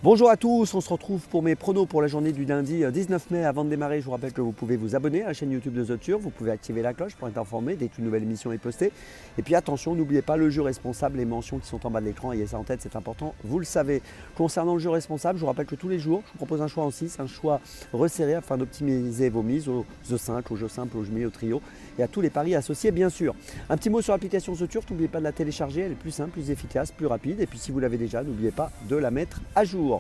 Bonjour à tous, on se retrouve pour mes pronos pour la journée du lundi 19 mai. Avant de démarrer, je vous rappelle que vous pouvez vous abonner à la chaîne YouTube de The Turf, vous pouvez activer la cloche pour être informé dès qu'une nouvelle émission est postée. Et puis attention, n'oubliez pas le jeu responsable, les mentions qui sont en bas de l'écran, ayez ça en tête, c'est important, vous le savez. Concernant le jeu responsable, je vous rappelle que tous les jours, je vous propose un choix en 6, un choix resserré afin d'optimiser vos mises au The 5, au jeu simple, au jeu mis, au trio et à tous les paris associés bien sûr. Un petit mot sur l'application The Turf, n'oubliez pas de la télécharger, elle est plus simple, plus efficace, plus rapide. Et puis si vous l'avez déjà, n'oubliez pas de la mettre à jour.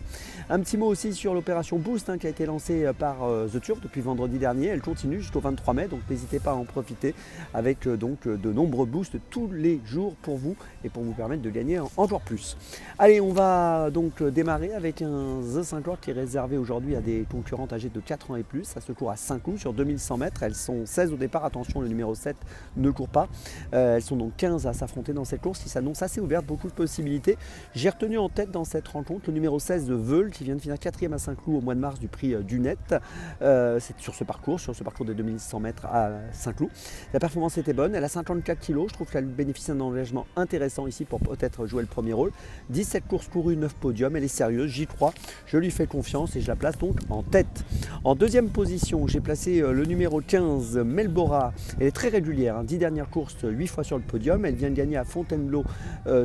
Un petit mot aussi sur l'opération Boost qui a été lancée par The Turf depuis vendredi dernier. Elle continue jusqu'au 23 mai, donc n'hésitez pas à en profiter avec de nombreux boosts tous les jours pour vous et pour vous permettre de gagner encore plus. Allez, on va donc démarrer avec un The 50 qui est réservé aujourd'hui à des concurrentes âgées de 4 ans et plus. Ça se court à Saint-Cloud sur 2100 mètres. Elles sont 16 au départ. Attention, le numéro 7 ne court pas. Elles sont donc 15 à s'affronter dans cette course qui s'annonce assez ouverte, beaucoup de possibilités. J'ai retenu en tête dans cette rencontre le numéro 16 de Veul qui vient de finir 4e à Saint-Cloud au mois de mars du prix du Net. C'est sur ce parcours des 2100 mètres à Saint-Cloud. La performance était bonne, elle a 54 kg, je trouve qu'elle bénéficie d'un engagement intéressant ici pour peut-être jouer le premier rôle. 17 courses courues, 9 podiums, elle est sérieuse, j'y crois, je lui fais confiance et je la place donc en tête. En deuxième position, j'ai placé le numéro 15, Melbora. Elle est très régulière, 10 dernières courses, 8 fois sur le podium. Elle vient de gagner à Fontainebleau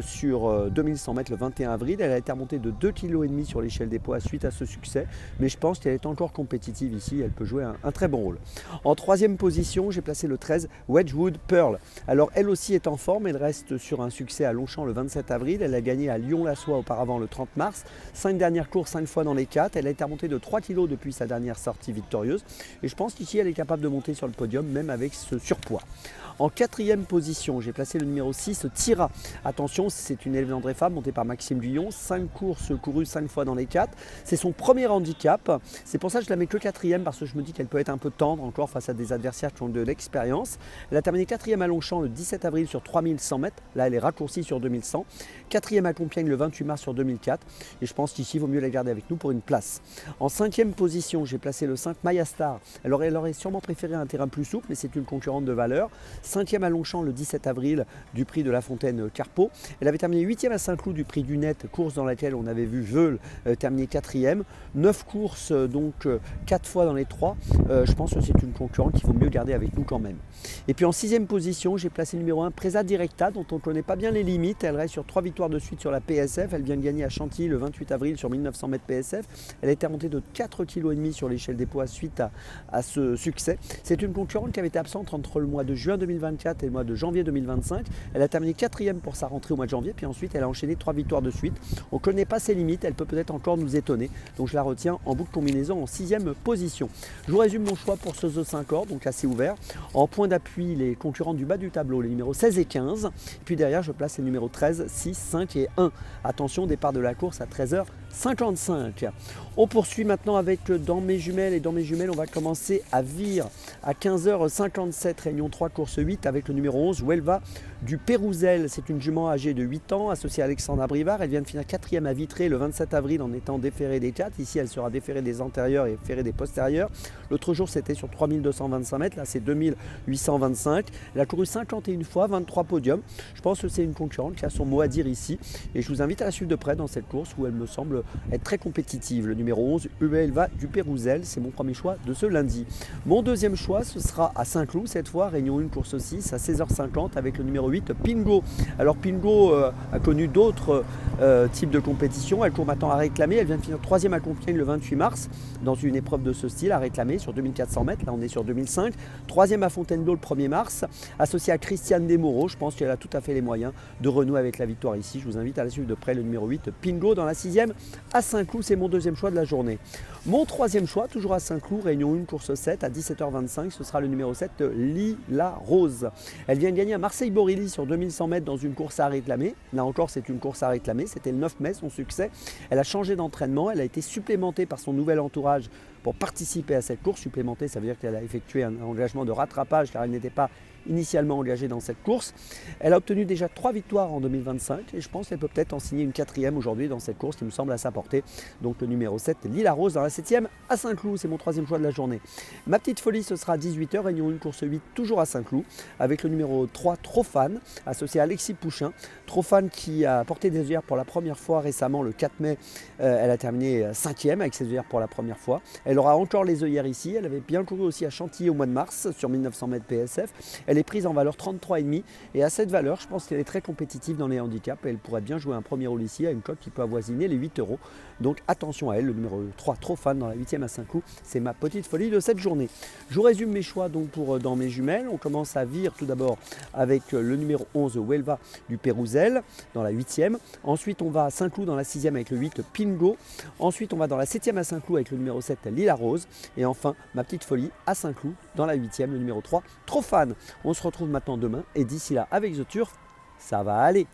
sur 2100 mètres le 21 avril. Elle a été remontée de 2,5 kg sur l'échelle des poids suite à ce succès, mais je pense qu'elle est encore compétitive ici, elle peut jouer un très bon rôle. En troisième position, j'ai placé le 13, Wedgwood Pearl. Alors elle aussi est en forme, elle reste sur un succès à Longchamp le 27 avril, elle a gagné à Lyon-la-Soie auparavant le 30 mars, 5 dernières courses, 5 fois dans les 4, elle a été remontée de 3 kg depuis sa dernière sortie victorieuse, et je pense qu'ici elle est capable de monter sur le podium, même avec ce surpoids. En quatrième position, j'ai placé le numéro 6, Tira. Attention, c'est une élève d'André Fabre montée par Maxime Duyon. 5 courses courues 5 fois dans les 4. C'est son premier handicap. C'est pour ça que je la mets que quatrième parce que je me dis qu'elle peut être un peu tendre encore face à des adversaires qui ont de l'expérience. Elle a terminé quatrième à Longchamp le 17 avril sur 3100 mètres. Là, elle est raccourcie sur 2100. Quatrième à Compiègne le 28 mars sur 2004. Et je pense qu'ici, il vaut mieux la garder avec nous pour une place. En cinquième position, j'ai placé le 5, Maya Star. Alors, elle aurait sûrement préféré un terrain plus souple, mais c'est une concurrente de valeur. 5e à Longchamp le 17 avril du prix de la Fontaine Carpeau. Elle avait terminé 8e à Saint-Cloud du prix du Net, course dans laquelle on avait vu Veul terminer 4e. 9 courses, donc 4 fois dans les 3. Je pense que c'est une concurrente qu'il vaut mieux garder avec nous quand même. Et puis en 6e position, j'ai placé le numéro 1, Presa Directa, dont on ne connaît pas bien les limites. Elle reste sur 3 victoires de suite sur la PSF. Elle vient de gagner à Chantilly le 28 avril sur 1900 mètres PSF. Elle a été remontée de 4,5 kg sur l'échelle des poids suite à ce succès. C'est une concurrente qui avait été absente entre le mois de juin 2024 et le mois de janvier 2025. Elle a terminé 4e pour sa rentrée au mois de janvier, puis ensuite elle a enchaîné 3 victoires de suite. On ne connaît pas ses limites, elle peut peut-être encore nous étonner. Donc je la retiens en boucle combinaison en 6e position. Je vous résume mon choix pour ce The 50, donc assez ouvert. En point d'appui, les concurrents du bas du tableau, les numéros 16 et 15. Puis derrière, je place les numéros 13, 6, 5 et 1. Attention, départ de la course à 13h55. On poursuit maintenant avec Dans mes jumelles. Et dans mes jumelles, on va commencer à Vire à 15h57, réunion 3, course 8, avec le numéro 11, Huelva du Pérouzel. C'est une jument âgée de 8 ans, associée à Alexandra Brivard. Elle vient de finir 4e à Vitré le 27 avril en étant déférée des 4. Ici, elle sera déférée des antérieurs et ferrée des postérieurs. L'autre jour, c'était sur 3225 mètres. Là, c'est 2825. Elle a couru 51 fois, 23 podiums. Je pense que c'est une concurrente qui a son mot à dire ici. Et je vous invite à la suivre de près dans cette course où elle me semble être très compétitive. Le numéro 11, Huelva du Pérouzel. C'est mon premier choix de ce lundi. Mon deuxième choix, ce sera à Saint-Cloud cette fois, réunion 1, course 6, à 16h50 avec le numéro 8, Pingo. Alors Pingo a connu d'autres types de compétitions. Elle court maintenant à réclamer. Elle vient de finir 3e à Compiègne le 28 mars dans une épreuve de ce style, à réclamer sur 2400 mètres. Là, on est sur 2005. 3e à Fontainebleau le 1er mars, associée à Christiane Desmoreaux. Je pense qu'elle a tout à fait les moyens de renouer avec la victoire ici. Je vous invite à la suivre de près, le numéro 8, Pingo, dans la 6e à Saint-Cloud. C'est mon deuxième choix de la journée. Mon troisième choix, toujours à Saint-Cloud, réunion 1, course 7, à 17h25, ce sera le numéro 7, Lila Rose. Elle vient de gagner à Marseille-Borilly sur 2100 mètres dans une course à réclamer. Là encore, c'est une course à réclamer. C'était le 9 mai, son succès. Elle a changé d'entraînement. Elle a été supplémentée par son nouvel entourage pour participer à cette course. Supplémentée, ça veut dire qu'elle a effectué un engagement de rattrapage car elle n'était pas initialement engagée dans cette course. Elle a obtenu déjà 3 victoires en 2025 et je pense qu'elle peut peut-être en signer une 4e aujourd'hui dans cette course qui me semble à sa portée. Donc le numéro 7, Lila Rose dans la 7e à Saint-Cloud, c'est mon 3e choix de la journée. Ma petite folie, ce sera à 18h, réunion 1, course 8, toujours à Saint-Cloud, avec le numéro 3, Trofan, associé à Alexis Pouchin. Trofan qui a porté des œillères pour la première fois récemment, le 4 mai, elle a terminé 5e avec ses œillères pour la première fois. Elle aura encore les œillères ici, elle avait bien couru aussi à Chantilly au mois de mars sur 1900 mètres PSF. Elle est prise en valeur 33,5 et à cette valeur, je pense qu'elle est très compétitive dans les handicaps et elle pourrait bien jouer un premier rôle ici à une cote qui peut avoisiner les 8 €. Donc attention à elle, le numéro 3, Trofan dans la 8e à Saint-Cloud, c'est ma petite folie de cette journée. Je vous résume mes choix donc dans mes jumelles. On commence à Vire tout d'abord avec le numéro 11, Huelva du Pérouzel dans la 8e. Ensuite on va à Saint-Cloud dans la 6e avec le 8, Pingo. Ensuite on va dans la 7e à Saint-Cloud avec le numéro 7, Lila Rose. Et enfin ma petite folie à Saint-Cloud dans la 8e, le numéro 3, Trofan. On se retrouve maintenant demain et d'ici là avec The Turf, ça va aller.